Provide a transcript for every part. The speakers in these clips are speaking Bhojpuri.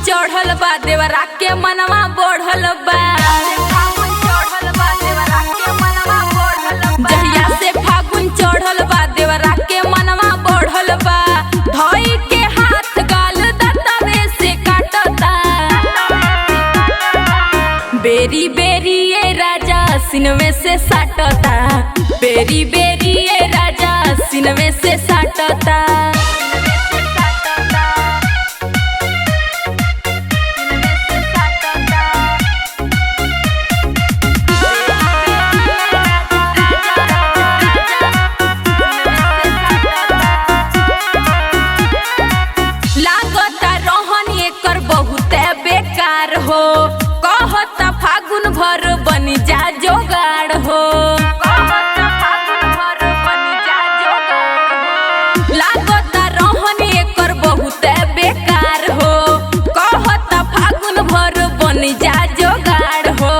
चढ़ल बा देवरा के मनवा बढ़ल बा। जहिया से फागुन चढ़ल बा देवरा के मनवा बढ़ल बा। धोई के हाथ गाल दतवे से काटता। बेरी बेरी ये राजा सिनवे से साटता। बेरी बेरी ये राजा सिनवे से साटता। बेकार हो कहता फागुन भर बनी जा जोगाड़ हो। लागता रहन एकर बहुत बेकार हो। कहता फागुन भर बनी जा जोगाड़ हो।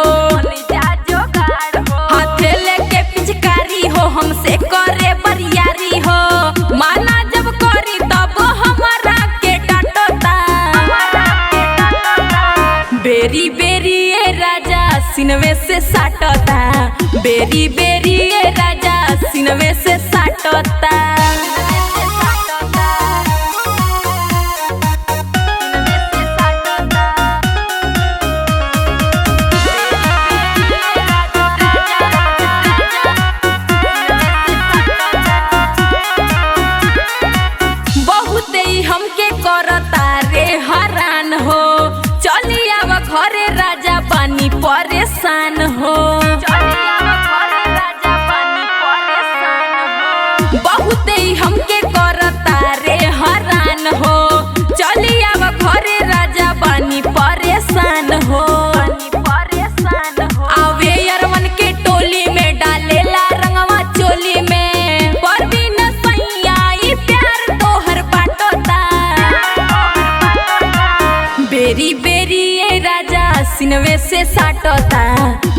हाथे लेके पिचकारी हो हमसे करे बरियारी हो। माना जब करी तब हमारा के डांटता। बेरी बेरी ये राजा सिनवे से साटता। बेरी बेरी ये राजा सिनवे से साटता। बहुत ही हमके करता रे हरान हो। चली आव घरे राजा पानी परेशान हो। बहुत ही हमके करता रे हरान हो। चली आव घरे राजा पानी परेशान हो। आवे अरवन के टोली में डालेला रंगवा चोली में। परवीन सैया ई प्यार तोहर बाटता। बेरी बेरी ये राजा सिनवे से साटता।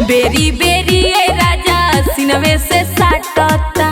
बेरी बेरी ये राजा सिनवे से साटता।